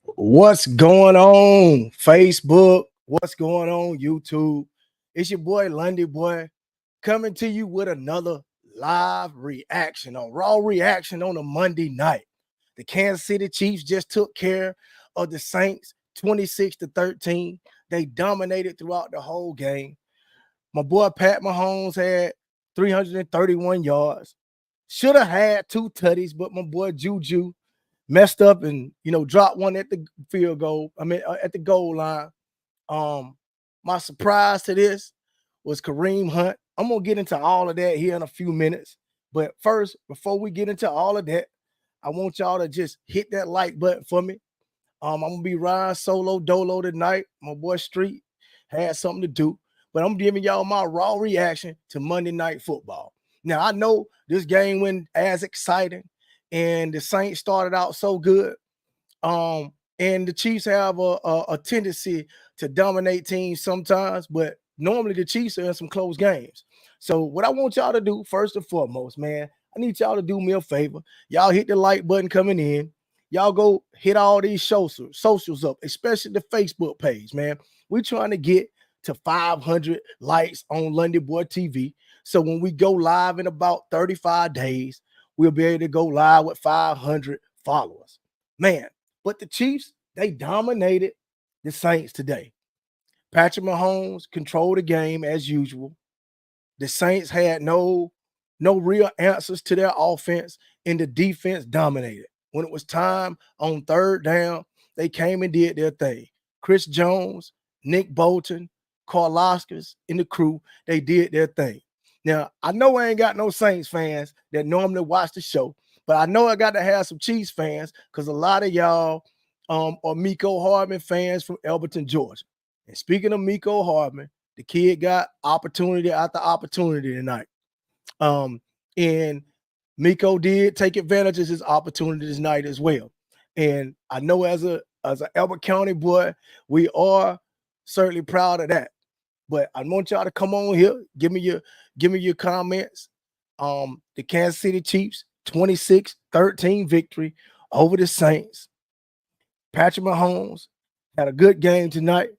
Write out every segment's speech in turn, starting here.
What's going on, Facebook? What's going on, YouTube? It's your boy, Lundy Boy, coming to you with another live reaction on Raw Reaction on a Monday night. The Kansas City Chiefs just took care of the Saints 26-13. They dominated throughout the whole game. My boy Pat Mahomes had 331 yards. Should have had two tutties, but my boy Juju messed up and dropped one at the field goal. At the goal line. Um, my surprise to this was Kareem Hunt. I'm gonna get into all of that here in a few minutes. But first, before we get into all of that, I want y'all to just hit that like button for me. I'm gonna be riding solo dolo tonight. My boy Street had something to do, but I'm giving y'all my raw reaction to Monday Night Football. Now I know this game went as exciting, and the Saints started out so good. And the Chiefs have a tendency to dominate teams sometimes, but normally the Chiefs are in some close games. So what I want y'all to do first and foremost, man, I need y'all to do me a favor. Y'all hit the like button coming in. Y'all go hit all these socials up, especially the Facebook page, man. We're trying to get to 500 likes on Lundy Boy TV. So when we go live in about 35 days, we'll be able to go live with 500 followers. Man, but the Chiefs, they dominated the Saints today. Patrick Mahomes controlled the game as usual. The Saints had no real answers to their offense, and the defense dominated. When it was time on third down, they came and did their thing. Chris Jones, Nick Bolton, Karlaftis, and the crew, they did their thing. Now, I know I ain't got no Saints fans that normally watch the show, but I know I got to have some Chiefs fans because a lot of y'all are Miko Hardman fans from Elberton, Georgia. And speaking of Miko Hardman, the kid got opportunity after opportunity tonight. And Miko did take advantage of his opportunity tonight as well. And I know as an Elbert County boy, we are certainly proud of that. But I want y'all to come on here, give me your comments. The Kansas City Chiefs 26-13 victory over the Saints. Patrick Mahomes had a good game tonight.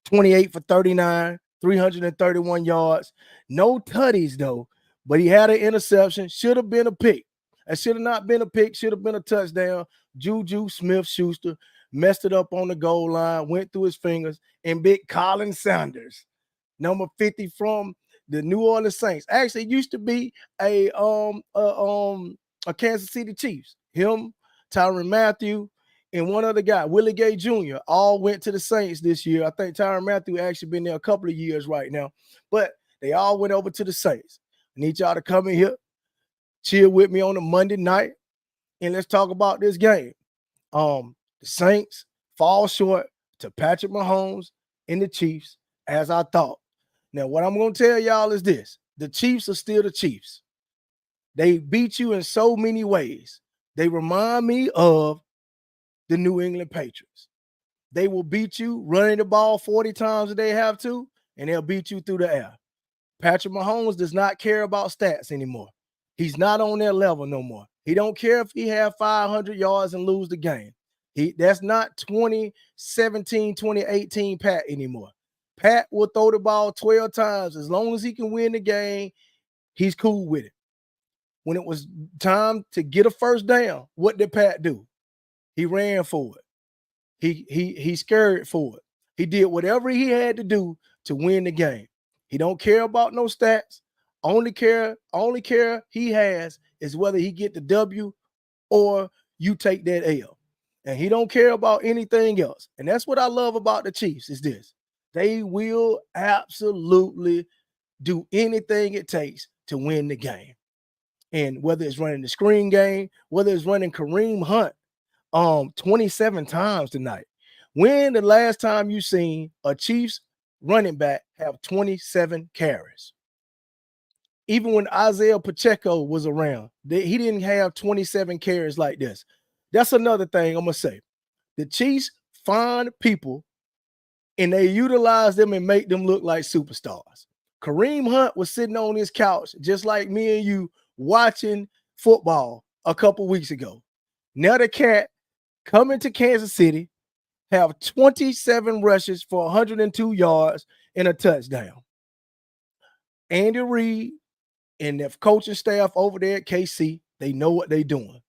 28 for 39, 331 yards. No tutties, though, but he had an interception. Should have been a pick. It should have not been a pick. Should have been a touchdown. Juju Smith-Schuster messed it up on the goal line, went through his fingers, and big Colin Sanders, number 50 from the New Orleans Saints. Actually, it used to be a Kansas City Chiefs. Him, Tyrann Mathieu, and one other guy, Willie Gay Jr., all went to the Saints this year. I think Tyrann Mathieu actually been there a couple of years right now, but they all went over to the Saints. I need y'all to come in here, chill with me on a Monday night, and let's talk about this game. The Saints fall short to Patrick Mahomes and the Chiefs, as I thought. Now, what I'm going to tell y'all is this. The Chiefs are still the Chiefs. They beat you in so many ways. They remind me of the New England Patriots. They will beat you running the ball 40 times if they have to, and they'll beat you through the air. Patrick Mahomes does not care about stats anymore. He's not on their level no more. He don't care if he have 500 yards and lose the game. That's not 2017, 2018 Pat anymore. Pat will throw the ball 12 times. As long as he can win the game, he's cool with it. When it was time to get a first down, what did Pat do? He ran for it. He scurried for it. He did whatever he had to do to win the game. He don't care about no stats. Only care he has is whether he get the W or you take that L. And he don't care about anything else. And that's what I love about the Chiefs is this. They will absolutely do anything it takes to win the game. And whether it's running the screen game, whether it's running Kareem Hunt 27 times tonight. When the last time you seen a Chiefs running back have 27 carries? Even when Isaiah Pacheco was around, he didn't have 27 carries like this. That's another thing I'm going to say. The Chiefs find people and they utilize them and make them look like superstars. Kareem Hunt was sitting on his couch just like me and you watching football a couple weeks ago. Now the cat come into Kansas City, have 27 rushes for 102 yards and a touchdown. Andy Reid and the coaching staff over there at KC, they know what they're doing.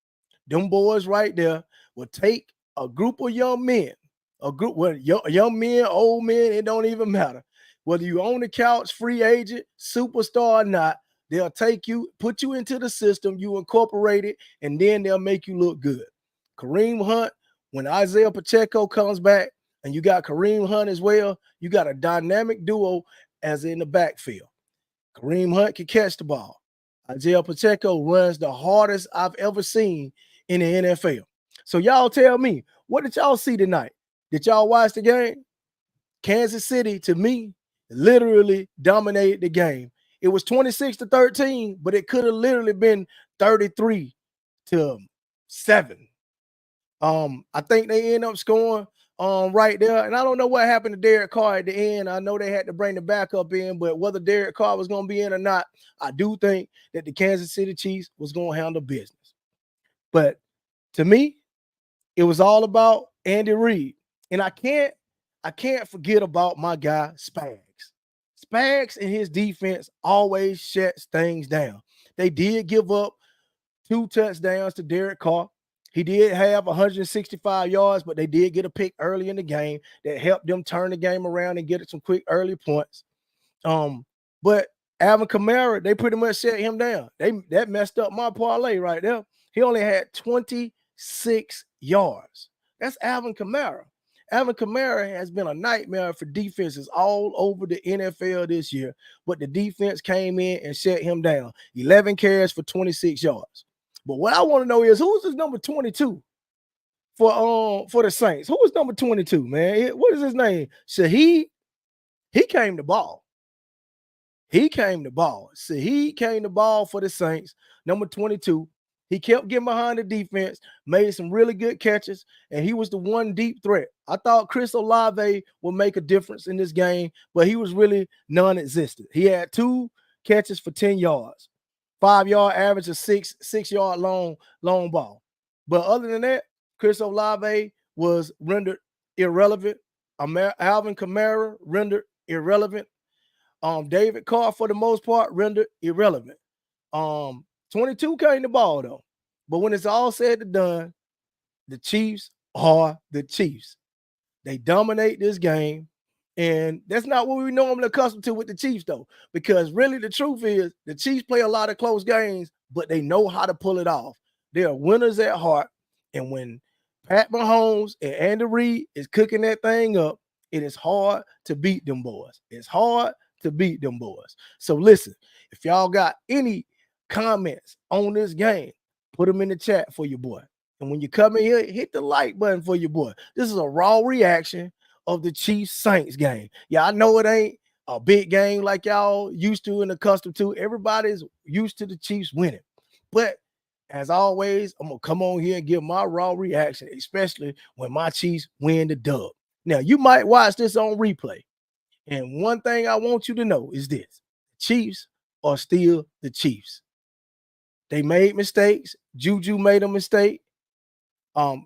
Them boys right there will take a group of young men, a group with young men, old men, it don't even matter. Whether you own the couch, free agent, superstar or not, they'll take you, put you into the system, you incorporate it, and then they'll make you look good. Kareem Hunt, when Isaiah Pacheco comes back, and you got Kareem Hunt as well, you got a dynamic duo as in the backfield. Kareem Hunt can catch the ball. Isaiah Pacheco runs the hardest I've ever seen in the NFL. So y'all tell me, what did y'all see tonight? Did y'all watch the game? Kansas City, to me, literally dominated the game. It was 26-13, but it could have literally been 33-7. I think they end up scoring right there. And I don't know what happened to Derek Carr at the end. I know they had to bring the backup in, but whether Derek Carr was going to be in or not, I do think that the Kansas City Chiefs was going to handle business. But to me, it was all about Andy Reid. And I can't forget about my guy Spags. Spags and his defense always shuts things down. They did give up 2 touchdowns to Derek Carr. He did have 165 yards, but they did get a pick early in the game that helped them turn the game around and get some quick early points. But Alvin Kamara, they pretty much shut him down. That messed up my parlay right there. He only had 26 yards. That's Alvin Kamara. Alvin Kamara has been a nightmare for defenses all over the NFL this year, but the defense came in and shut him down. 11 carries for 26 yards. But what I want to know is, who's his number 22 for the Saints? Who is number 22, man? What is his name? Shaheed? He came to ball. He came to ball. Shaheed came to ball for the Saints, number 22. He kept getting behind the defense, made some really good catches, and he was the one deep threat. I thought Chris Olave would make a difference in this game, but he was really non-existent. He had 2 catches for 10 yards. 5-yard average of 6-yard long ball. But other than that, Chris Olave was rendered irrelevant. Alvin Kamara rendered irrelevant. David Carr, for the most part, rendered irrelevant. 22 came the ball, though. But when it's all said and done, the Chiefs are the Chiefs. They dominate this game. And that's not what we normally accustomed to with the Chiefs, though, because really the truth is the Chiefs play a lot of close games, but they know how to pull it off. They are winners at heart. And when Pat Mahomes and Andy Reid is cooking that thing up, it is hard to beat them boys. It's hard to beat them boys. So listen, if y'all got any comments on this game, put them in the chat for your boy. And when you come in here, hit the like button for your boy. This is a raw reaction of the Chiefs Saints game. Yeah, I know it ain't a big game like y'all used to and accustomed to. Everybody's used to the Chiefs winning. But as always, I'm going to come on here and give my raw reaction, especially when my Chiefs win the dub. Now, you might watch this on replay. And one thing I want you to know is this: Chiefs are still the Chiefs. They made mistakes. Juju made a mistake.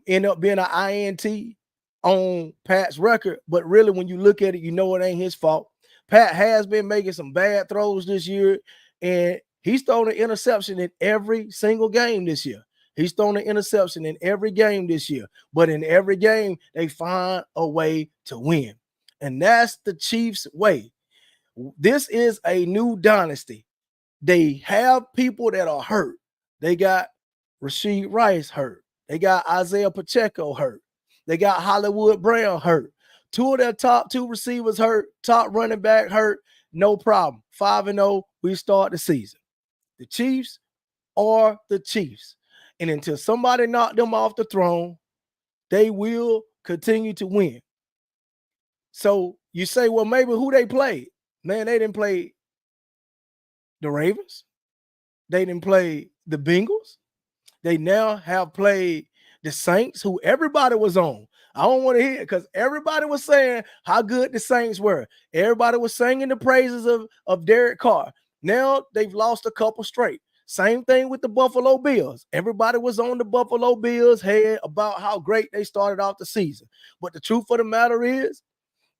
End up being an INT on Pat's record, but really when you look at it, you know it ain't his fault. Pat has been making some bad throws this year, and he's thrown an interception in every single game this year. He's thrown an interception in every game this year, but in every game, they find a way to win. And that's the Chiefs' way. This is a new dynasty. They have people that are hurt. They got Rashid Rice hurt. They got Isaiah Pacheco hurt. They got Hollywood Brown hurt. 2 of their top 2 receivers hurt. Top running back hurt. No problem. 5-0, we start the season. The Chiefs are the Chiefs. And until somebody knock them off the throne, they will continue to win. So you say, well, maybe who they played? Man, they didn't play the Ravens. They didn't play the Bengals. They now have played the Saints, who everybody was on. I don't want to hear it because everybody was saying how good the Saints were. Everybody was singing the praises of Derek Carr. Now they've lost a couple straight. Same thing with the Buffalo Bills. Everybody was on the Buffalo Bills head about how great they started off the season. But the truth of the matter is,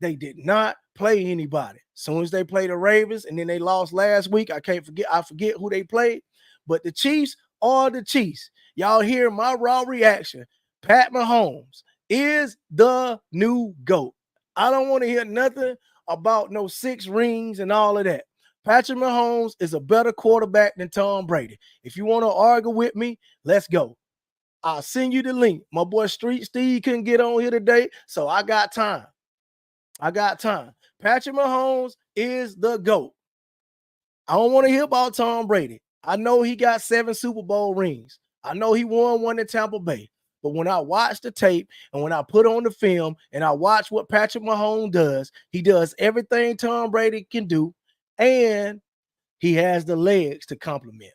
they did not play anybody. As soon as they played the Ravens, and then they lost last week. I forget who they played. But the Chiefs are the Chiefs. Y'all hear my raw reaction. Pat Mahomes is the new GOAT. I don't want to hear nothing about no 6 rings and all of that. Patrick Mahomes is a better quarterback than Tom Brady. If you want to argue with me, let's go. I'll send you the link. My boy Street Steve couldn't get on here today, so I got time. Patrick Mahomes is the GOAT. I don't want to hear about Tom Brady. I know he got 7 Super Bowl rings. I know he won one in Tampa Bay. But when I watch the tape and when I put on the film and I watch what Patrick Mahomes does, he does everything Tom Brady can do, and he has the legs to complement.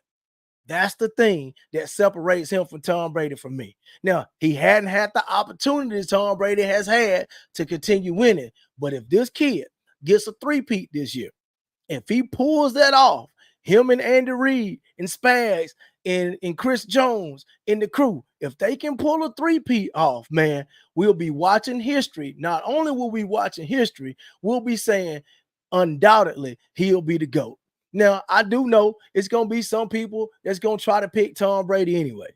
That's the thing that separates him from Tom Brady from me. Now, he hadn't had the opportunities Tom Brady has had to continue winning. But if this kid gets a three-peat this year, if he pulls that off, him and Andy Reid and Spags and Chris Jones and the crew, if they can pull a three-peat off, man, we'll be watching history. Not only will we be watching history, we'll be saying undoubtedly he'll be the GOAT. Now, I do know it's going to be some people that's going to try to pick Tom Brady anyway.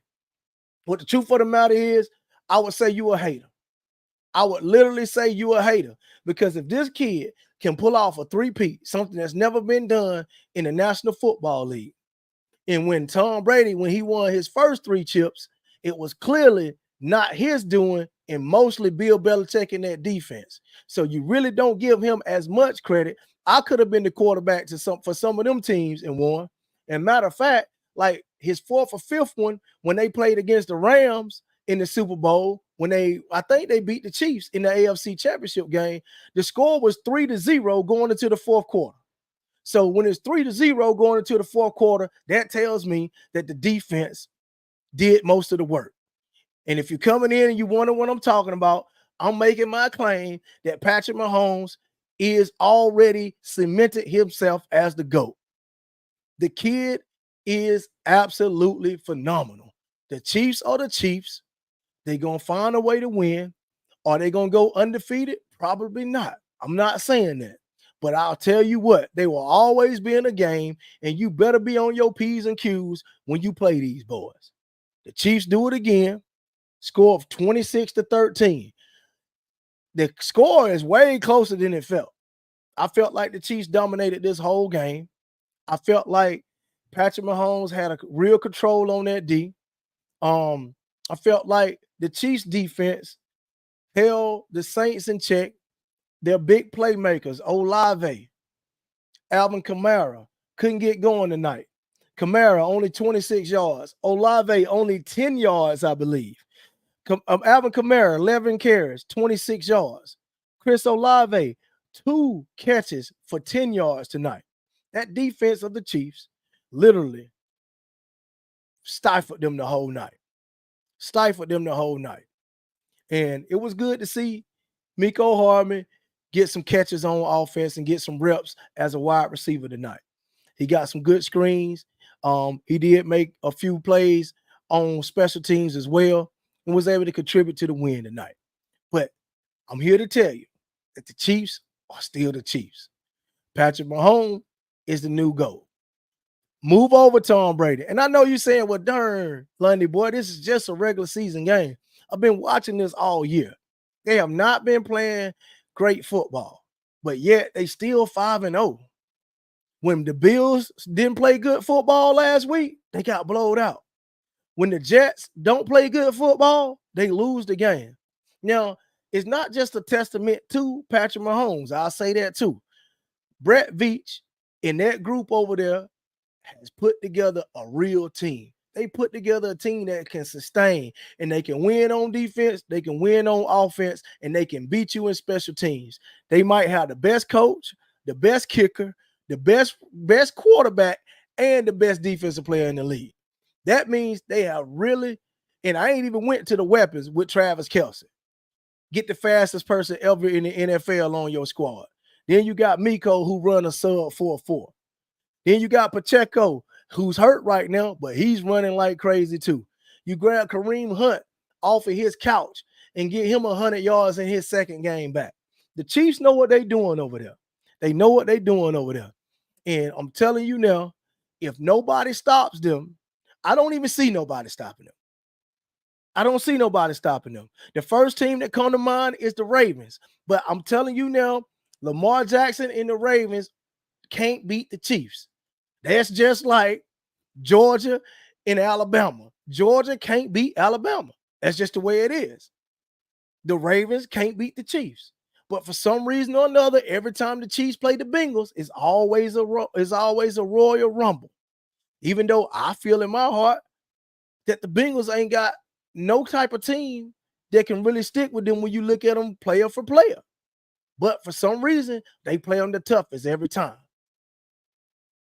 But the truth of the matter is, I would say you a hater. I would literally say you a hater, because if this kid can pull off a three-peat, something that's never been done in the National Football League, and when Tom Brady, when he won his first 3 chips, it was clearly not his doing and mostly Bill Belichick in that defense. So you really don't give him as much credit. I could have been the quarterback for some of them teams and won. And matter of fact, like his 4th or 5th one, when they played against the Rams in the Super Bowl, I think they beat the Chiefs in the AFC Championship game, the score was 3-0 going into the 4th quarter. So when it's 3-0 going into the 4th quarter, that tells me that the defense did most of the work. And if you're coming in and you wonder what I'm talking about, I'm making my claim that Patrick Mahomes is already cemented himself as the GOAT. The kid is absolutely phenomenal. The Chiefs are the Chiefs. They're going to find a way to win. Are they going to go undefeated? Probably not. I'm not saying that. But I'll tell you what, they will always be in a game, and you better be on your P's and Q's when you play these boys. The Chiefs do it again. Score of 26-13. The score is way closer than it felt. I felt like the Chiefs dominated this whole game. I felt like Patrick Mahomes had a real control on that D. I felt like the Chiefs defense held the Saints in check. Their big playmakers, Olave, Alvin Kamara, couldn't get going tonight. Kamara only 26 yards. Olave only 10 yards, I believe. Alvin Kamara, 11 carries, 26 yards. Chris Olave, 2 catches for 10 yards tonight. That defense of the Chiefs literally stifled them the whole night. And it was good to see Mecole Hardman get some catches on offense and get some reps as a wide receiver tonight. He got some good screens. He did make a few plays on special teams as well and was able to contribute to the win tonight. But I'm here to tell you that the Chiefs are still the Chiefs. Patrick Mahomes is the new GOAT. Move over Tom Brady. And I know you're saying, well, darn, Lundy, boy, this is just a regular season game. I've been watching this all year. They have not been playing great football, but yet they still 5-0. When the Bills didn't play good football last week, they got blowed out. When the Jets don't play good football, they lose the game. Now, it's not just a testament to Patrick Mahomes. I'll say that too. Brett Veach and that group over there has put together a real team. They put together a team that can sustain, and they can win on defense, they can win on offense, and they can beat you in special teams. They might have the best coach, the best kicker, the best quarterback, and the best defensive player in the league. That means they have really, and I ain't even went to the weapons with Travis Kelce. Get the fastest person ever in the NFL on your squad. Then you got Mecole, who run a sub 4.4. Then you got Pacheco, who's hurt right now, but he's running like crazy too. You grab Kareem Hunt off of his couch and get him 100 yards in his second game back. The Chiefs know what they're doing over there. They know what they're doing over there. And I'm telling you now, if nobody stops them, I don't even see nobody stopping them. I don't see nobody stopping them. The first team that come to mind is the Ravens. But I'm telling you now, Lamar Jackson and the Ravens can't beat the Chiefs. That's just like Georgia and Alabama. Georgia can't beat Alabama. That's just the way it is. The Ravens can't beat the Chiefs. But for some reason or another, every time the Chiefs play the Bengals, it's always a Royal Rumble. Even though I feel in my heart that the Bengals ain't got no type of team that can really stick with them when you look at them player for player. But for some reason, they play them the toughest every time.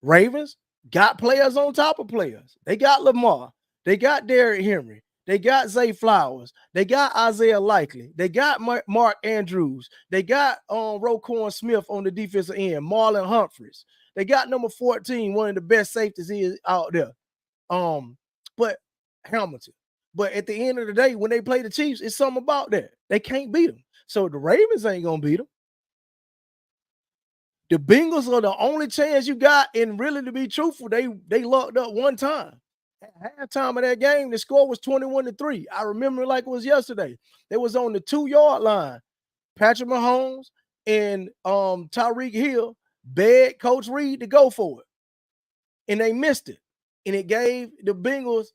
Ravens got players on top of players. They got Lamar. They got Derrick Henry. They got Zay Flowers. They got Isaiah Likely. They got Mark Andrews. They got Roquan Smith on the defensive end, Marlon Humphreys. They got number 14, one of the best safeties is out there. But Hamilton. But at the end of the day, when they play the Chiefs, it's something about that. They can't beat them. So the Ravens ain't going to beat them. The Bengals are the only chance you got, and really, to be truthful, they locked up one time. At halftime of that game, the score was 21-3. I remember it like it was yesterday. They was on the 2-yard line. Patrick Mahomes and Tyreek Hill begged Coach Reed to go for it. And they missed it. And it gave the Bengals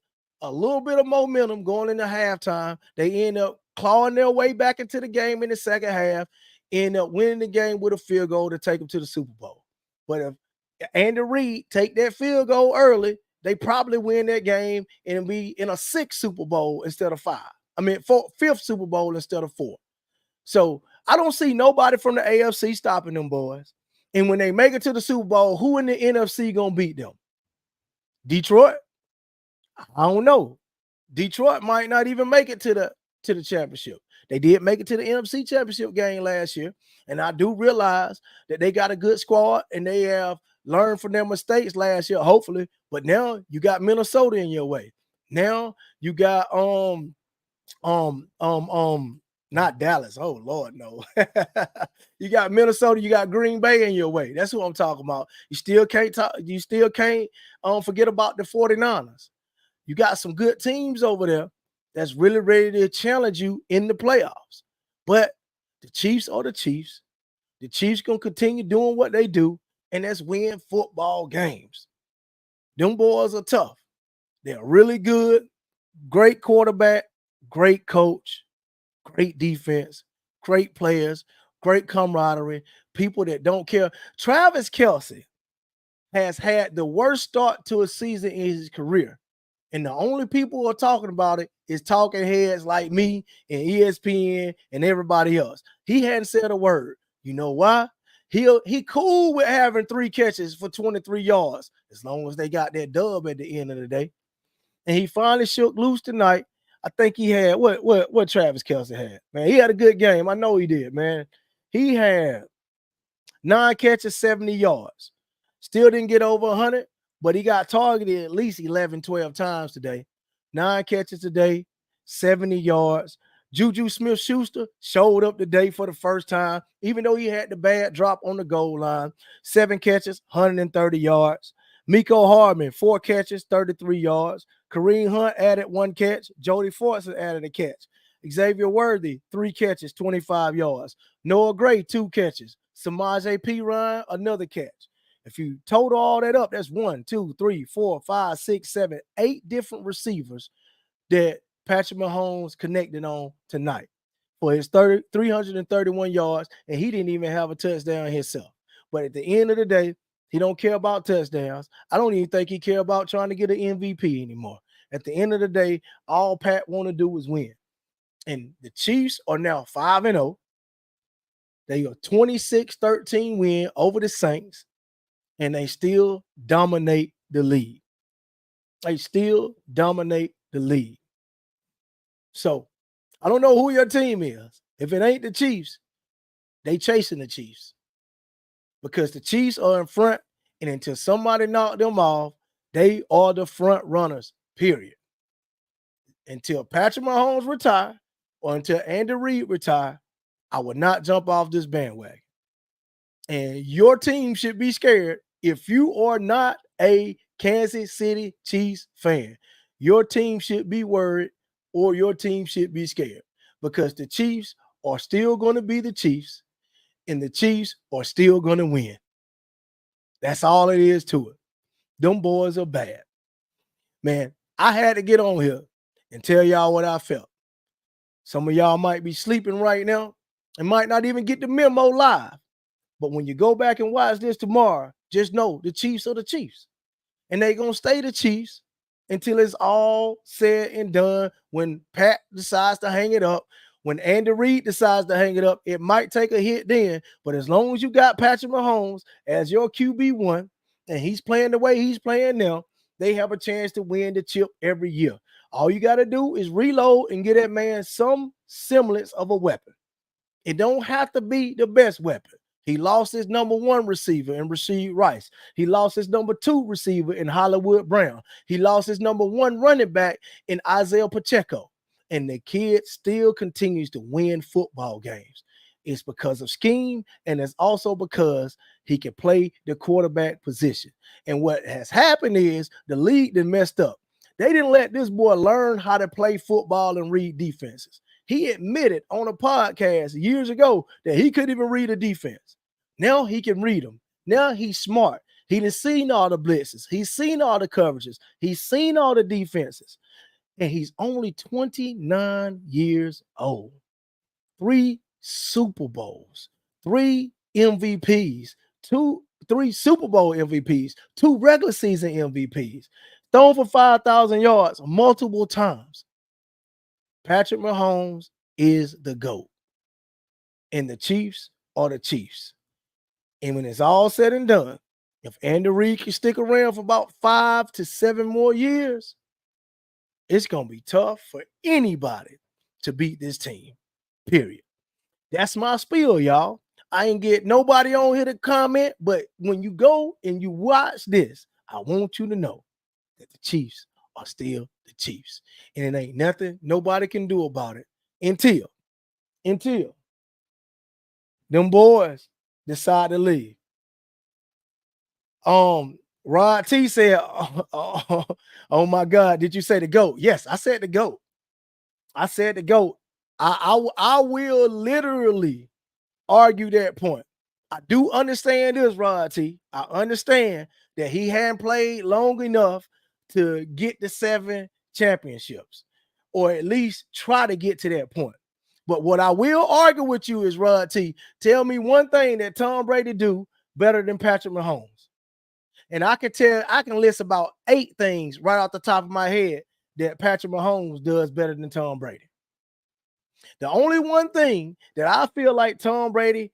a little bit of momentum going into halftime. They end up clawing their way back into the game in the second half, end up winning the game with a field goal to take them to the Super Bowl. But if Andy Reid take that field goal early, they probably win that game and be in a 6th Super Bowl instead of 5. I mean, 5th Super Bowl instead of 4. So I don't see nobody from the AFC stopping them boys. And when they make it to the Super Bowl, who in the NFC gonna beat them? Detroit? I don't know. Detroit might not even make it to the championship. They did make it to the NFC championship game last year. And I do realize that they got a good squad and they have learned from their mistakes last year, hopefully. But now you got Minnesota in your way. Now you got not Dallas. Oh Lord, no. You got Minnesota, you got Green Bay in your way. That's who I'm talking about. You still can't forget about the 49ers. You got some good teams over there that's really ready to challenge you in the playoffs. But the Chiefs are the Chiefs. The Chiefs going to continue doing what they do, and that's win football games. Them boys are tough. They're really good, great quarterback, great coach, great defense, great players, great camaraderie, people that don't care. Travis Kelce has had the worst start to a season in his career. And the only people who are talking about it is talking heads like me and ESPN and everybody else. He hadn't said a word. You know why? He cool with having 3 catches for 23 yards as long as they got that dub at the end of the day. And he finally shook loose tonight. I think he had what Travis Kelce had. Man, he had a good game. I know he did, man. He had 9 catches, 70 yards. Still didn't get over 100. But he got targeted at least 11, 12 times today. 9 catches today, 70 yards. Juju Smith-Schuster showed up today for the first time, even though he had the bad drop on the goal line. 7 catches, 130 yards. Mecole Hardman, 4 catches, 33 yards. Kareem Hunt added 1 catch. Jody Fortson added a catch. Xavier Worthy, 3 catches, 25 yards. Noah Gray, 2 catches. Samaje Perine, another catch. If you total all that up, that's 1, 2, 3, 4, 5, 6, 7, 8 different receivers that Patrick Mahomes connected on tonight for his 331 yards, and he didn't even have a touchdown himself. But at the end of the day, he don't care about touchdowns. I don't even think he care about trying to get an MVP anymore. At the end of the day, all Pat want to do is win. And the Chiefs are now 5-0. They are 26-13 win over the Saints. And they still dominate the league. They still dominate the league. So, I don't know who your team is. If it ain't the Chiefs, they chasing the Chiefs. Because the Chiefs are in front, and until somebody knock them off, They are the front runners, period. Until Patrick Mahomes retire or until Andy Reid retire, I would not jump off this bandwagon. And your team should be scared if you are not a Kansas City Chiefs fan. Your team should be worried or your team should be scared because the Chiefs are still going to be the Chiefs and the Chiefs are still going to win. That's all it is to it. Them boys are bad. Man, I had to get on here and tell y'all what I felt. Some of y'all might be sleeping right now and might not even get the memo live. But when you go back and watch this tomorrow, just know the Chiefs are the Chiefs. And they're going to stay the Chiefs until it's all said and done. When Pat decides to hang it up, when Andy Reid decides to hang it up, it might take a hit then. But as long as you got Patrick Mahomes as your QB1 and he's playing the way he's playing now, they have a chance to win the chip every year. All you got to do is reload and get that man some semblance of a weapon. It don't have to be the best weapon. He lost his number one receiver in Rashid Rice. He lost his number two receiver in Hollywood Brown. He lost his number one running back in Isaiah Pacheco. And the kid still continues to win football games. It's because of scheme, and it's also because he can play the quarterback position. And what has happened is the league done messed up. They didn't let this boy learn how to play football and read defenses. He admitted on a podcast years ago that he couldn't even read a defense. Now he can read them. Now he's smart. He done seen all the blitzes. He's seen all the coverages. He's seen all the defenses. And he's only 29 years old. 3 Super Bowls, 3 MVPs, 3 Super Bowl MVPs, 2 regular season MVPs, thrown for 5,000 yards multiple times. Patrick Mahomes is the GOAT. And the Chiefs are the Chiefs. And when it's all said and done, if Andy Reid can stick around for about 5 to 7 more years, it's going to be tough for anybody to beat this team, period. That's my spiel, y'all. I ain't get nobody on here to comment, but when you go and you watch this, I want you to know that the Chiefs are still the Chiefs. And it ain't nothing nobody can do about it until them boys decide to leave. Rod T said, oh my God, did you say the GOAT? Yes, I said the GOAT. I said the GOAT. I will literally argue that point. I do understand this, Rod T. I understand that he hadn't played long enough to get the 7 championships, or at least try to get to that point. But what I will argue with you is, Rod T, tell me one thing that Tom Brady do better than Patrick Mahomes. And I can list about 8 things right off the top of my head that Patrick Mahomes does better than Tom Brady. The only one thing that I feel like Tom Brady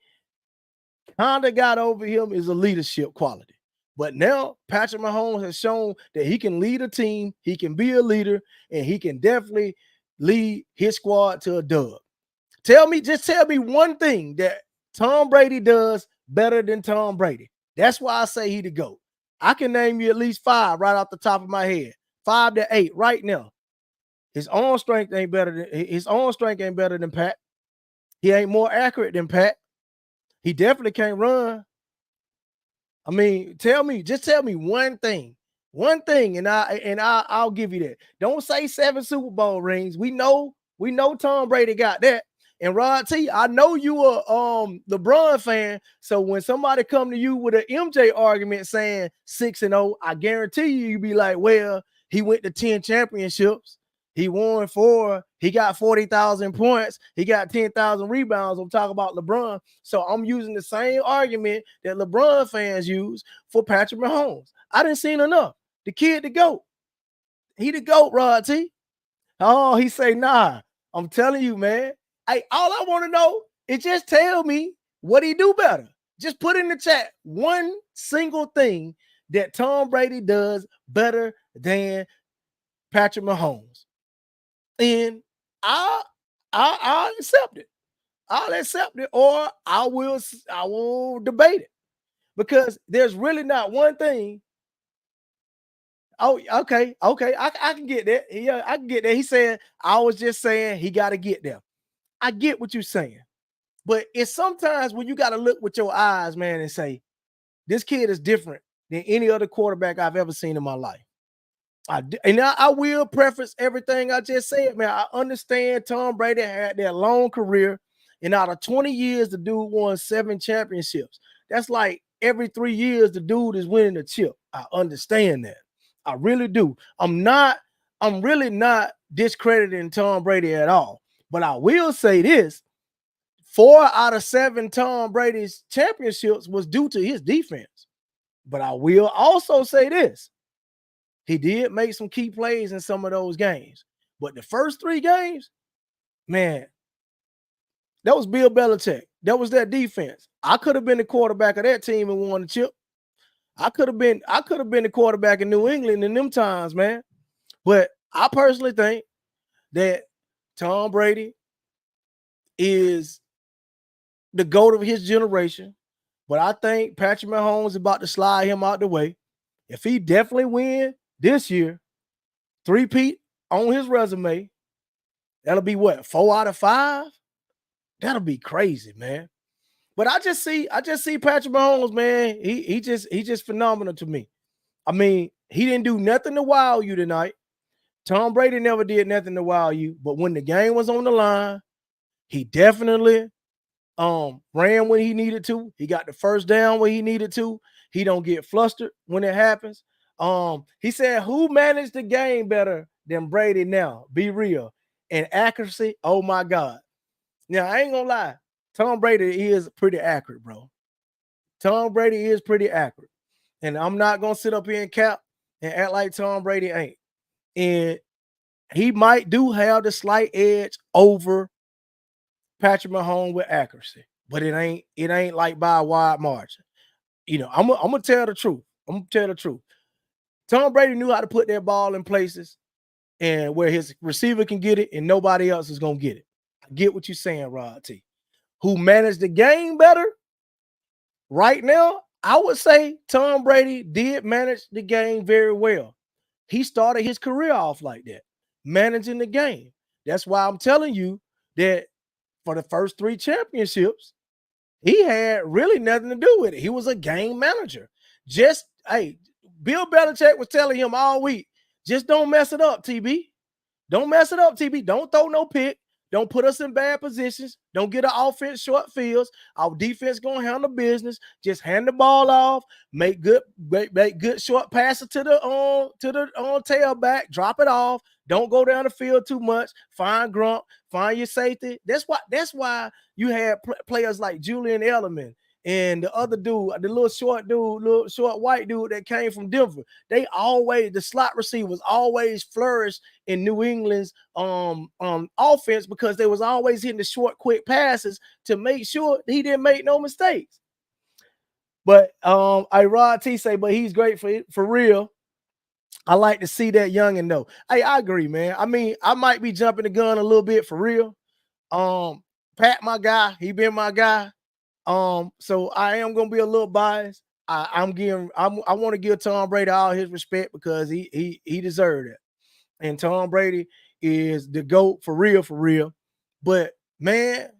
kind of got over him is a leadership quality. But now Patrick Mahomes has shown that he can lead a team, he can be a leader, and he can definitely lead his squad to a dub. Just tell me one thing that Tom Brady does better than Tom Brady. That's why I say he the GOAT. I can name you at least 5 right off the top of my head. 5 to 8 right now. His arm strength ain't better than Pat. He ain't more accurate than Pat. He definitely can't run. I mean, just tell me one thing, and I'll give you that. Don't say 7 Super Bowl rings. We know Tom Brady got that. And Rod T, I know you are LeBron fan. So when somebody come to you with an MJ argument saying 6-0, I guarantee you be like, well, he went to 10 championships. He won 4. He got 40,000 points. He got 10,000 rebounds. I'm talking about LeBron. So I'm using the same argument that LeBron fans use for Patrick Mahomes. I didn't see enough. The kid, the GOAT. He the GOAT, Rod T. Oh, he say, nah. I'm telling you, man. All I want to know is just tell me what he do better. Just put in the chat one single thing that Tom Brady does better than Patrick Mahomes. And I'll accept it. I'll accept it, or I will debate it, because there's really not one thing. Oh, okay. I can get that. Yeah, I can get that. He said, I was just saying he got to get there. I get what you're saying. But it's sometimes when you got to look with your eyes, man, and say, this kid is different than any other quarterback I've ever seen in my life. I will preface everything I just said, man. I understand Tom Brady had that long career, and out of 20 years, the dude won 7 championships. That's like every 3 years, the dude is winning a chip. I understand that. I really do. I'm really not discrediting Tom Brady at all. But I will say this: 4 out of 7 Tom Brady's championships was due to his defense. But I will also say this: he did make some key plays in some of those games. But the first 3 games, man, that was Bill Belichick. That was that defense. I could have been the quarterback of that team and won the chip. I could have been the quarterback in New England in them times, man. But I personally think that Tom Brady is the GOAT of his generation. But I think Patrick Mahomes is about to slide him out the way. If he definitely win this year, 3-peat on his resume, that'll be what, 4 out of 5? That'll be crazy, man. But I just see Patrick Mahomes, man. He just phenomenal to me. I mean, he didn't do nothing to wow you tonight. Tom Brady never did nothing to wow you. But when the game was on the line, he definitely ran when he needed to. He got the first down when he needed to. He don't get flustered when it happens. He said, who managed the game better than Brady now? Be real. And accuracy, oh my God. Now, I ain't gonna lie. Tom Brady is pretty accurate, bro. Tom Brady is pretty accurate. And I'm not gonna sit up here and cap and act like Tom Brady ain't. And he might do have the slight edge over Patrick Mahomes with accuracy, but it ain't like by a wide margin. You know, I'm gonna tell the truth. I'm gonna tell the truth. Tom Brady knew how to put that ball in places and where his receiver can get it and nobody else is gonna get it. I get what you're saying, Rod T. Who managed the game better? Right now, I would say Tom Brady did manage the game very well. He started his career off like that, managing the game. That's why I'm telling you that for the first 3 championships, he had really nothing to do with it. He was a game manager. Bill Belichick was telling him all week, just don't mess it up, TB. Don't mess it up, TB. Don't throw no pick. Don't put us in bad positions. Don't get an offense short fields. Our defense gonna handle business. Just hand the ball off. Make good short passes to the tailback. Drop it off. Don't go down the field too much. Find Grunt. Find your safety. That's why you had players like Julian Edelman and the other dude, the little short white dude that came from Denver. The slot receivers always flourished in New England's offense because they was always hitting the short, quick passes to make sure he didn't make no mistakes. But Rod T say, but he's great for real. I like to see that youngin' though. Hey, I agree, man. I mean, I might be jumping the gun a little bit for real. Pat, my guy, he been my guy. So I am gonna be a little biased. I want to give Tom Brady all his respect because he deserved it. And Tom Brady is the GOAT for real. But man,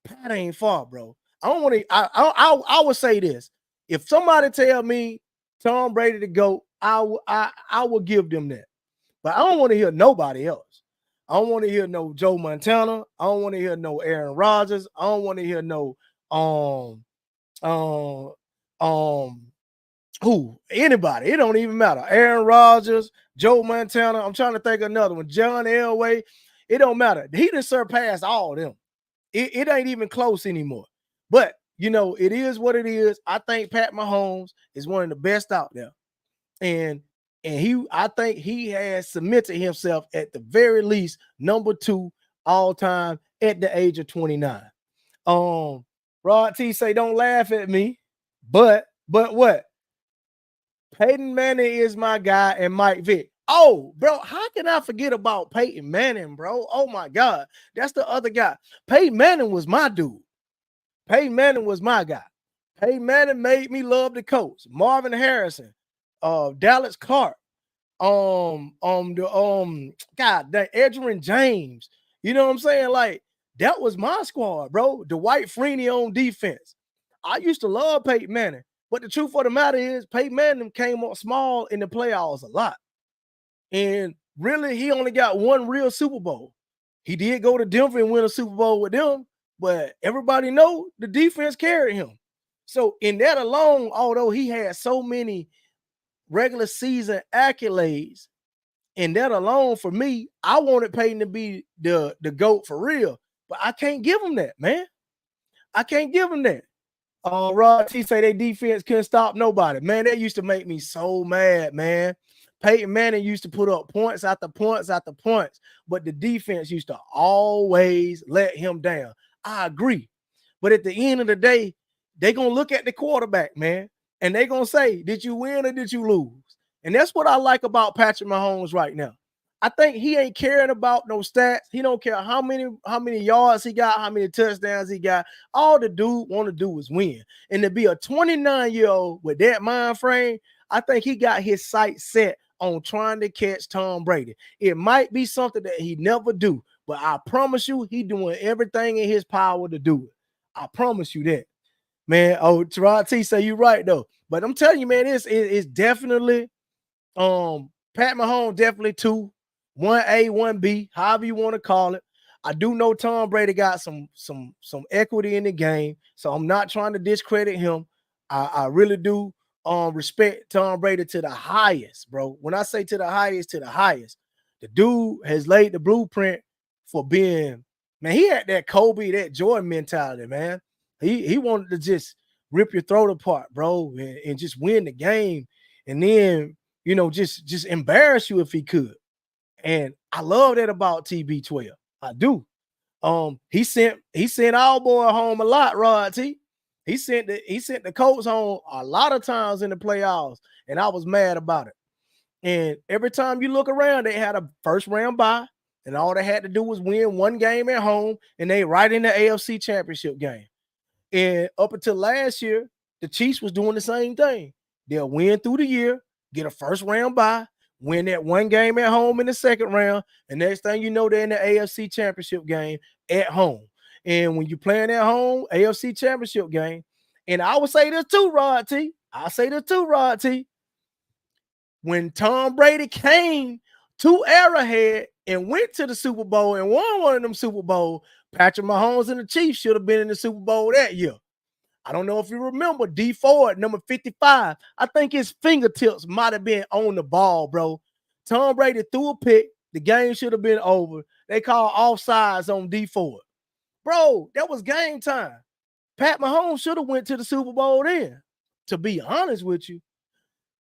Pat ain't far, bro. I would say this. If somebody tell me Tom Brady the GOAT, I will give them that. But I don't want to hear nobody else. I don't want to hear no Joe Montana. I don't want to hear no Aaron Rodgers. I don't want to hear no anybody. It don't even matter. Aaron Rodgers, Joe Montana. I'm trying to think of another one. John Elway. It don't matter. He done surpassed all of them. It ain't even close anymore. But you know, it is what it is. I think Pat Mahomes is one of the best out there. And I think he has submitted himself at the very least number 2 all time at the age of 29. Rod T say, don't laugh at me, but what? Peyton Manning is my guy and Mike Vick. Oh, bro, how can I forget about Peyton Manning, bro? Oh my God, that's the other guy. Peyton Manning was my dude. Peyton Manning was my guy. Peyton Manning made me love the coach. Marvin Harrison, Dallas Clark. God, that Edgerrin James. You know what I'm saying? Like, that was my squad, bro. Dwight Freeney on defense. I used to love Peyton Manning, but the truth of the matter is, Peyton Manning came up small in the playoffs a lot. And really, he only got one real Super Bowl. He did go to Denver and win a Super Bowl with them, but everybody know the defense carried him. So in that alone, although he had so many regular season accolades, in that alone, for me, I wanted Peyton to be the GOAT for real. But I can't give him that, man. I can't give him that. Rod T say their defense couldn't stop nobody. Man, that used to make me so mad, man. Peyton Manning used to put up points after points after points, but the defense used to always let him down. I agree. But at the end of the day, they're going to look at the quarterback, man, and they're going to say, did you win or did you lose? And that's what I like about Patrick Mahomes right now. I think he ain't caring about no stats. He don't care how many yards he got, how many touchdowns he got. All the dude want to do is win. And to be a 29-year-old with that mind frame, I think he got his sights set on trying to catch Tom Brady. It might be something that he never do, but I promise you, he doing everything in his power to do it. I promise you that, man. Oh, Rod T say you right though, but I'm telling you, man, it's definitely Pat Mahomes definitely 2, 1A, 1B, however you want to call it. I do know Tom Brady got some equity in the game, so I'm not trying to discredit him. I really do respect Tom Brady to the highest, bro. When I say to the highest, the dude has laid the blueprint for being, man, he had that Kobe, that Jordan mentality, man. He wanted to just rip your throat apart, bro, and just win the game, and then, you know, just embarrass you if he could. And I love that about TB12. I do. He sent our boy home a lot, Rod T. He sent the Colts home a lot of times in the playoffs, and I was mad about it. And every time you look around, they had a first round bye, and all they had to do was win one game at home, and they right in the AFC Championship game. And up until last year, the Chiefs was doing the same thing. They'll win through the year, get a first round bye, win that one game at home in the second round, and next thing you know, they're in the AFC Championship game at home. And when you're playing at home, AFC Championship game, and I would say this too, Rod T. When Tom Brady came to Arrowhead and went to the Super Bowl and won one of them Super Bowls, Patrick Mahomes and the Chiefs should have been in the Super Bowl that year. I don't know if you remember D Ford, number 55. I think his fingertips might have been on the ball, bro. Tom Brady threw a pick. The game should have been over. They called offsides on D Ford. Bro, that was game time. Pat Mahomes should have went to the Super Bowl then. To be honest with you,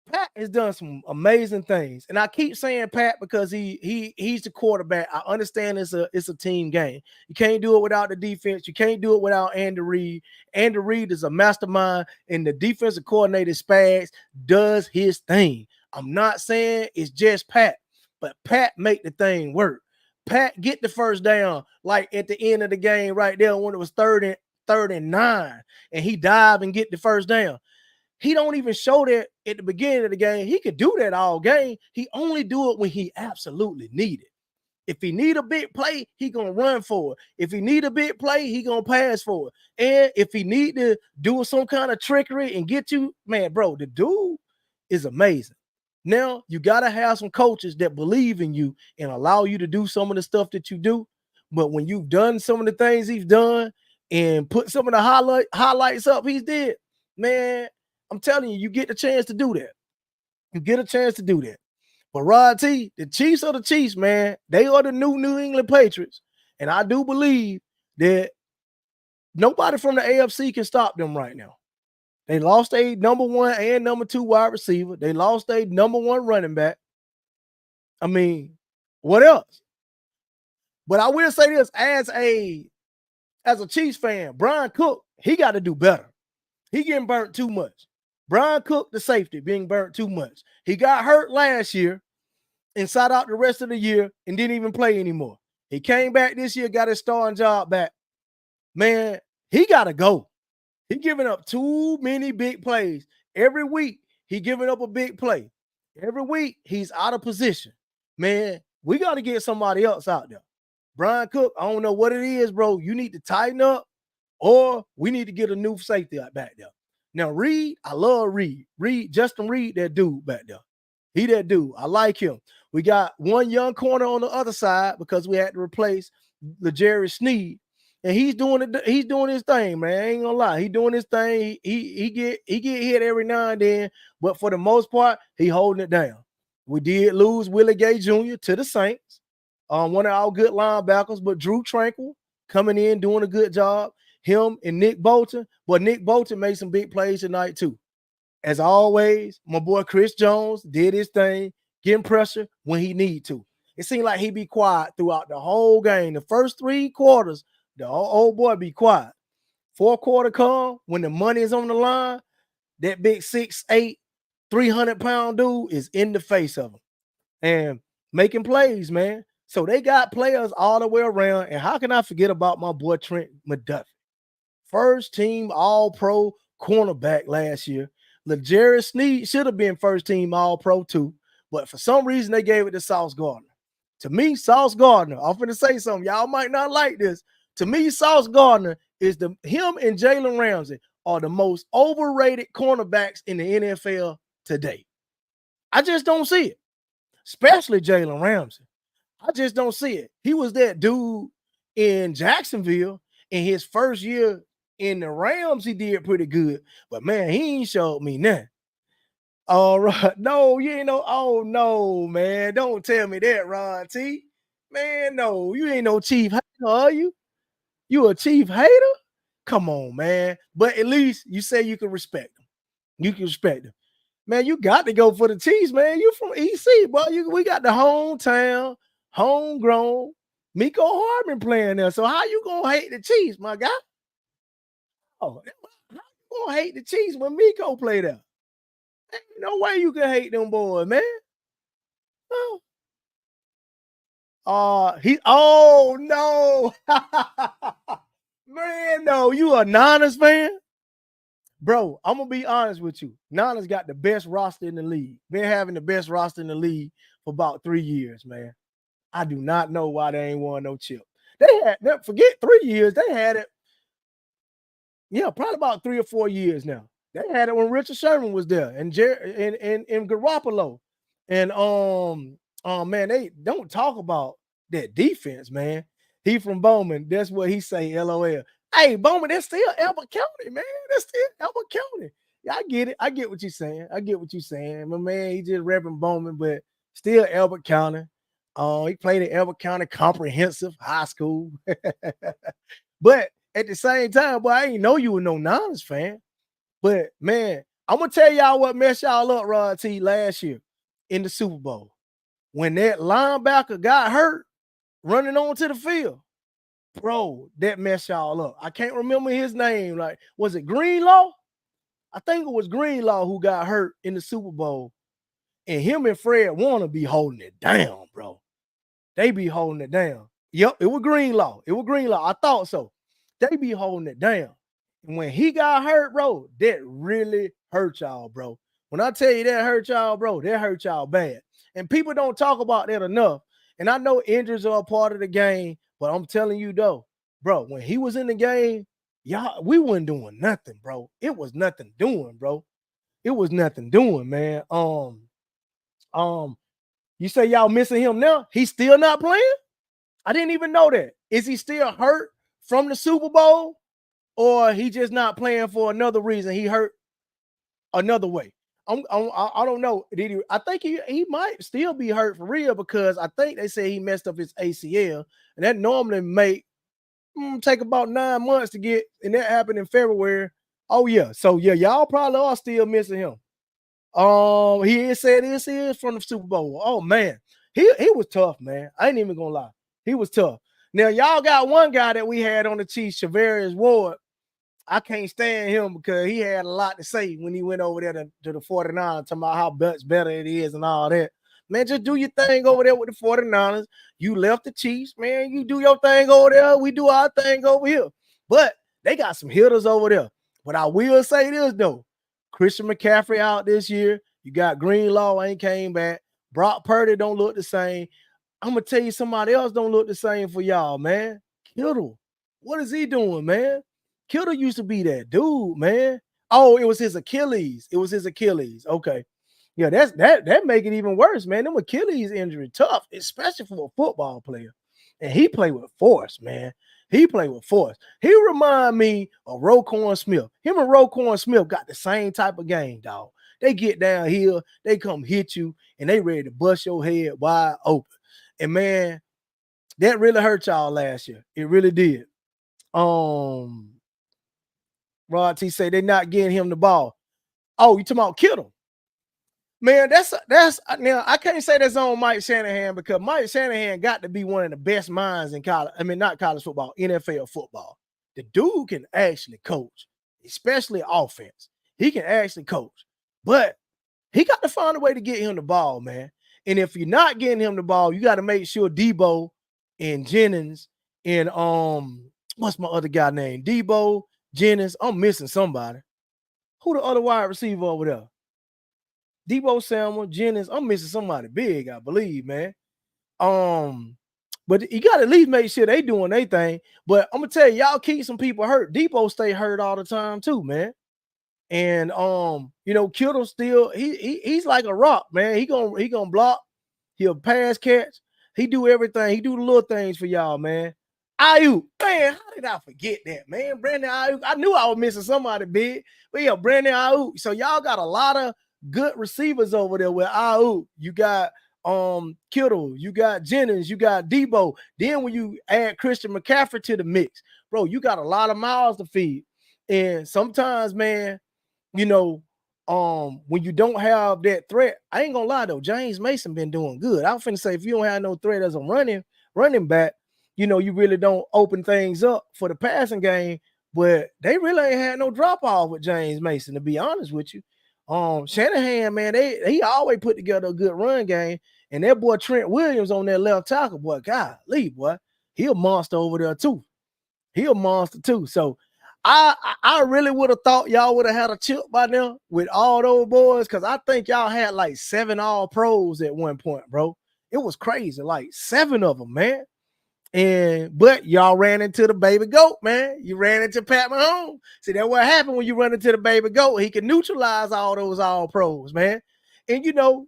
Pat has done some amazing things, and I keep saying Pat because he's the quarterback. I understand it's a team game. You can't do it without the defense. You can't do it without Andy Reid. Andy Reid is a mastermind, and the defensive coordinator Spags does his thing. I'm not saying it's just Pat, but Pat make the thing work. Pat get the first down, like at the end of the game, right there when it was third and 9, and he dive and get the first down. He don't even show that at the beginning of the game. He could do that all game. He only do it when he absolutely need it. If he need a big play, he gonna run for it. If he need a big play, he gonna pass for it. And if he need to do some kind of trickery and get you, man, bro, the dude is amazing. Now, you got to have some coaches that believe in you and allow you to do some of the stuff that you do. But when you've done some of the things he's done and put some of the highlights up he's did, man, I'm telling you, you get the chance to do that. You get a chance to do that. But Rod T, the Chiefs are the Chiefs, man. They are the New England Patriots. And I do believe that nobody from the AFC can stop them right now. They lost a number 1 and number 2 wide receiver. They lost a number 1 running back. I mean, what else? But I will say this, as a Chiefs fan, Brian Cook, he got to do better. He getting burnt too much. Brian Cook, the safety, being burnt too much. He got hurt last year and sat out the rest of the year and didn't even play anymore. He came back this year, got his starting job back. Man, he got to go. He giving up too many big plays. Every week, he giving up a big play. Every week he's out of position. Man, we got to get somebody else out there. Brian Cook, I don't know what it is, bro. You need to tighten up, or we need to get a new safety back there. Now, Reed, I love Reed. Justin Reed, that dude back there. He that dude. I like him. We got one young corner on the other side because we had to replace LeJarry Sneed. And he's doing it. He's doing his thing, man. I ain't gonna lie. He doing his thing. He get hit every now and then, but for the most part, he holding it down. We did lose Willie Gay Jr. to the Saints. One of our good linebackers, but Drew Tranquil coming in doing a good job. Him and Nick Bolton, but Nick Bolton made some big plays tonight too. As always, my boy Chris Jones did his thing, getting pressure when he need to. It seemed like he be quiet throughout the whole game. The first 3 quarters, the old boy be quiet. 4th quarter come when the money is on the line. That big 6'8", 300-pound dude is in the face of him and making plays, man. So they got players all the way around. And how can I forget about my boy Trent McDuffie? First team All-Pro cornerback last year. LeJarry Sneed should have been first team All-Pro too, but for some reason they gave it to Sauce Gardner. To me, Sauce Gardner, I'm finna say something. Y'all might not like this. To me, Sauce Gardner is him and Jalen Ramsey are the most overrated cornerbacks in the NFL today. I just don't see it, especially Jalen Ramsey. I just don't see it. He was that dude in Jacksonville in his first year in the Rams. He did pretty good, but man, he ain't showed me nothing. All right. No, you ain't no. Oh, no, man. Don't tell me that, Ron T. Man, no, you ain't no chief hater, are you? You a chief hater? Come on, man. But at least you say you can respect them. You can respect them. Man, you got to go for the Chiefs, man. You from EC, boy. We got the hometown, homegrown Miko Hardman playing there. So how you gonna hate the Chiefs, my guy? Oh, how you gonna hate the Chiefs when Miko played there? Ain't no way you can hate them boys, man. Oh, oh no. Man, no, you a Niners fan? Bro, I'm gonna be honest with you. Niners got the best roster in the league. Been having the best roster in the league for about 3 years, man. I do not know why they ain't won no chip. Forget 3 years, they had it. Yeah, probably about 3 or 4 years now. They had it when Richard Sherman was there and Garoppolo. And man, they don't talk about that defense, man. He from Bowman. That's what he say, LOL. Hey, Bowman, that's still Albert County, man. That's still Albert County. Yeah, I get it. I get what you're saying. My man, he just repping Bowman, but still Albert County. He played at Albert County Comprehensive High School. But at the same time, boy, I ain't know you were no Niners fan. But man, I'm gonna tell y'all what messed y'all up, Rod T, last year in the Super Bowl. When that linebacker got hurt running onto the field, bro, that messed y'all up. I can't remember his name. Like, was it Greenlaw? I think it was Greenlaw who got hurt in the Super Bowl. And him and Fred Warner be holding it down, bro. They be holding it down. Yep, it was Greenlaw. I thought so. They be holding it down. And when he got hurt, bro, that really hurt y'all, bro. When I tell you that hurt y'all, bro, that hurt y'all bad. And people don't talk about that enough. And I know injuries are a part of the game, but I'm telling you though, bro, when he was in the game, y'all, we wasn't doing nothing, bro. It was nothing doing, bro. It was nothing doing, man. You say y'all missing him now? He's still not playing? I didn't even know that. Is he still hurt from the Super Bowl? Or he just not playing for another reason? He hurt another way. I don't know. I think he might still be hurt for real because I think they say he messed up his ACL, and that normally take about 9 months to get, and that happened in February. Oh yeah, so yeah, y'all probably are still missing him. He said this is from the Super Bowl. Oh man, he was tough, man. I ain't even gonna lie, he was tough. Now y'all got one guy that we had on the Chiefs, Shavarius Ward. I can't stand him because he had a lot to say when he went over there to the 49ers, talking about how much better it is and all that. Man, just do your thing over there with the 49ers. You left the Chiefs, man. You do your thing over there. We do our thing over here. But they got some hitters over there. But I will say this, though. Christian McCaffrey out this year. You got Greenlaw ain't came back. Brock Purdy don't look the same. I'm gonna tell you somebody else don't look the same for y'all, man. Kittle. What is he doing, man? Kittle used to be that dude, man. Oh, it was his Achilles. It was his Achilles. Okay. Yeah, that make it even worse, man. Them Achilles injury tough, especially for a football player. And he played with force, man. He played with force. He remind me of Roquan Smith. Him and Roquan Smith got the same type of game, dog. They get down here, they come hit you, and they ready to bust your head wide open. And man, that really hurt y'all last year. It really did. Rod T say they not getting him the ball. Oh, you talking about Kittle? Man, that's now I can't say that's on Mike Shanahan because Mike Shanahan got to be one of the best minds in college. I mean, not college football, NFL football. The dude can actually coach, especially offense. He can actually coach, but he got to find a way to get him the ball, man. And if you're not getting him the ball, you got to make sure Debo and Jennings and what's my other guy name? Debo, Jennings. I'm missing somebody. Who the other wide receiver over there? Debo Samuel, Jennings. I'm missing somebody big, I believe, man. But you got to at least make sure they doing their thing. But I'm gonna tell you, y'all keep some people hurt. Debo stay hurt all the time too, man. And you know, Kittle still he's like a rock, man. He gonna block, he'll pass catch, he do everything, he do the little things for y'all, man. Ayuk, man, how did I forget that, man? Brandon Ayuk, I knew I was missing somebody big, but yeah, Brandon Ayuk. So y'all got a lot of good receivers over there with Ayuk. You got Kittle, you got Jennings, you got Debo. Then when you add Christian McCaffrey to the mix, bro, you got a lot of mouths to feed. And sometimes, man, you know, when you don't have that threat, I ain't gonna lie though, James Mason been doing good. I was finna say if you don't have no threat as a running back, you know, you really don't open things up for the passing game. But they really ain't had no drop off with James Mason, to be honest with you. Shanahan, man, he always put together a good run game, and that boy Trent Williams on that left tackle, boy, golly, boy, he a monster over there too. He a monster too. So I really would have thought y'all would have had a chip by now with all those boys, because I think y'all had like 7 all pros at one point, bro. It was crazy, like 7 of them, man. But y'all ran into the baby goat, man. You ran into Pat Mahomes. See, that's what happened when you run into the baby goat. He can neutralize all those all pros, man. And you know,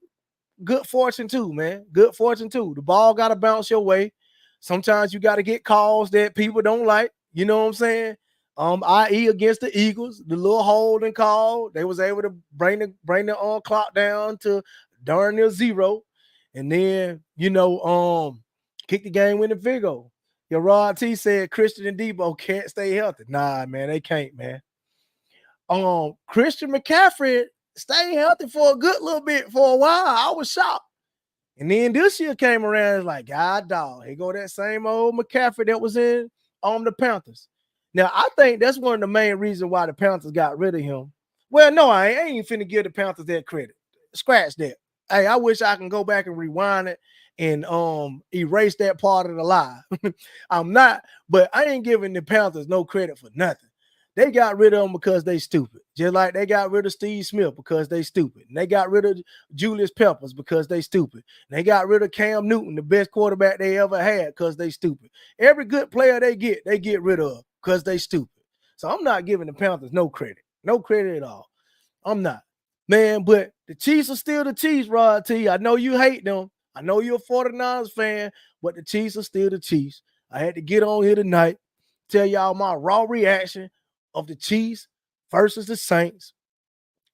good fortune too, man. Good fortune too. The ball got to bounce your way. Sometimes you got to get calls that people don't like. You know what I'm saying? I.e. against the Eagles, the little holding call, they was able to bring the clock down to darn near 0. And then, you know, kick the game winning field goal. Your Rod T said Christian and Debo can't stay healthy. Nah, man, they can't, man. Christian McCaffrey stayed healthy for a good little bit for a while. I was shocked. And then this year came around, it's like, God dog, here go that same old McCaffrey that was in the Panthers. Now, I think that's one of the main reasons why the Panthers got rid of him. Well, no, I ain't finna give the Panthers that credit. Scratch that. Hey, I wish I can go back and rewind it and erase that part of the lie. I'm not, but I ain't giving the Panthers no credit for nothing. They got rid of them because they stupid. Just like they got rid of Steve Smith because they stupid. And they got rid of Julius Peppers because they stupid. And they got rid of Cam Newton, the best quarterback they ever had, because they stupid. Every good player they get rid of because they stupid. So I'm not giving the Panthers no credit. No credit at all. I'm not. Man, but the Chiefs are still the Chiefs, Rod T. I know you hate them. I know you're a 49ers fan, but the Chiefs are still the Chiefs. I had to get on here tonight, tell y'all my raw reaction of the Chiefs versus the Saints.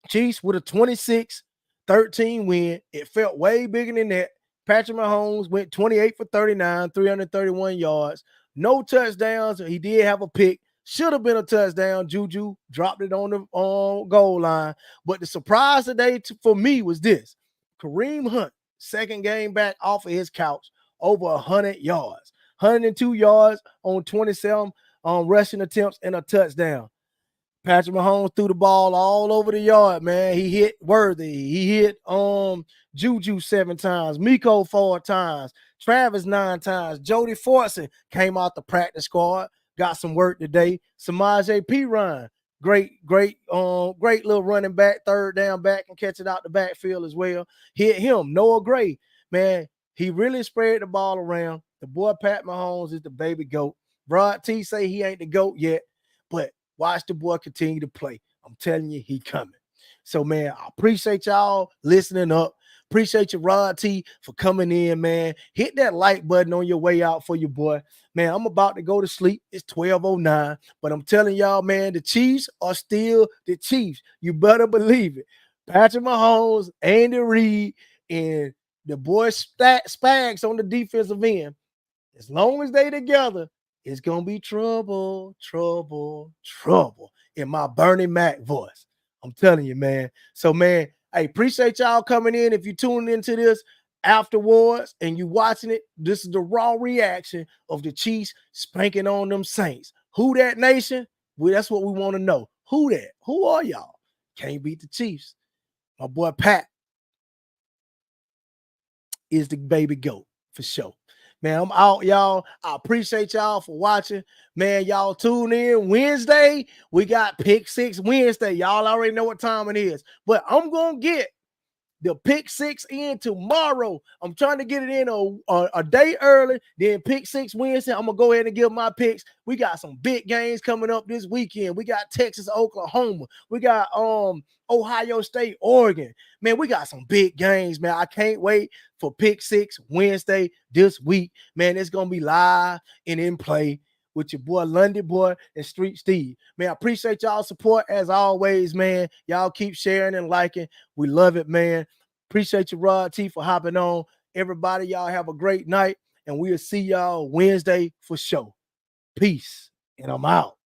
Chiefs with a 26-13 win. It felt way bigger than that. Patrick Mahomes went 28 for 39, 331 yards. No touchdowns. He did have a pick. Should have been a touchdown. Juju dropped it on the goal line. But the surprise today for me was this. Kareem Hunt, second game back off of his couch, over 100 yards. 102 yards on 27 rushing attempts and a touchdown. Patrick Mahomes threw the ball all over the yard, man. He hit Worthy. He hit Juju 7 times. Miko 4 times. Travis 9 times. Jody Fortson came out the practice squad. Got some work today. Samaje Perine great little running back, third down back, and catch it out the backfield as well. Hit him, Noah Gray, man. He really spread the ball around. The boy Pat Mahomes is the baby goat. Rod T say he ain't the goat yet, but watch the boy continue to play. I'm telling you, he coming. So, man, I appreciate y'all listening up. Appreciate you, Rod T, for coming in, man. Hit that like button on your way out for your boy. Man, I'm about to go to sleep. It's 12:09, but I'm telling y'all, man, the Chiefs are still the Chiefs. You better believe it. Patrick Mahomes, Andy Reid, and the boy Spags on the defensive end. As long as they together, it's gonna be trouble, trouble, trouble in my Bernie Mac voice. I'm telling you, man. So, man, I appreciate y'all coming in. If you tuning into this afterwards and you watching it, this is the raw reaction of the Chiefs spanking on them Saints. Who that nation? Well, that's what we want to know. Who that? Who are y'all? Can't beat the Chiefs. My boy Pat is the baby goat for sure. Man, I'm out, y'all. I appreciate y'all for watching. Man, y'all tune in Wednesday. We got Pick Six Wednesday. Y'all already know what time it is. But I'm going to get the pick six in tomorrow. I'm trying to get it in a day early. Then pick six Wednesday. I'm gonna go ahead and give my picks. We got some big games coming up this weekend. We got Texas, Oklahoma. We got Ohio State, Oregon. Man, we got some big games, man. I can't wait for pick six Wednesday this week. Man, it's gonna be live and in play with your boy Lundy Boy and Street Steve. Man, I appreciate y'all support as always, man. Y'all keep sharing and liking. We love it, man. Appreciate you, Rod T, for hopping on. Everybody, y'all have a great night, and we'll see y'all Wednesday for sure. Peace, and I'm out.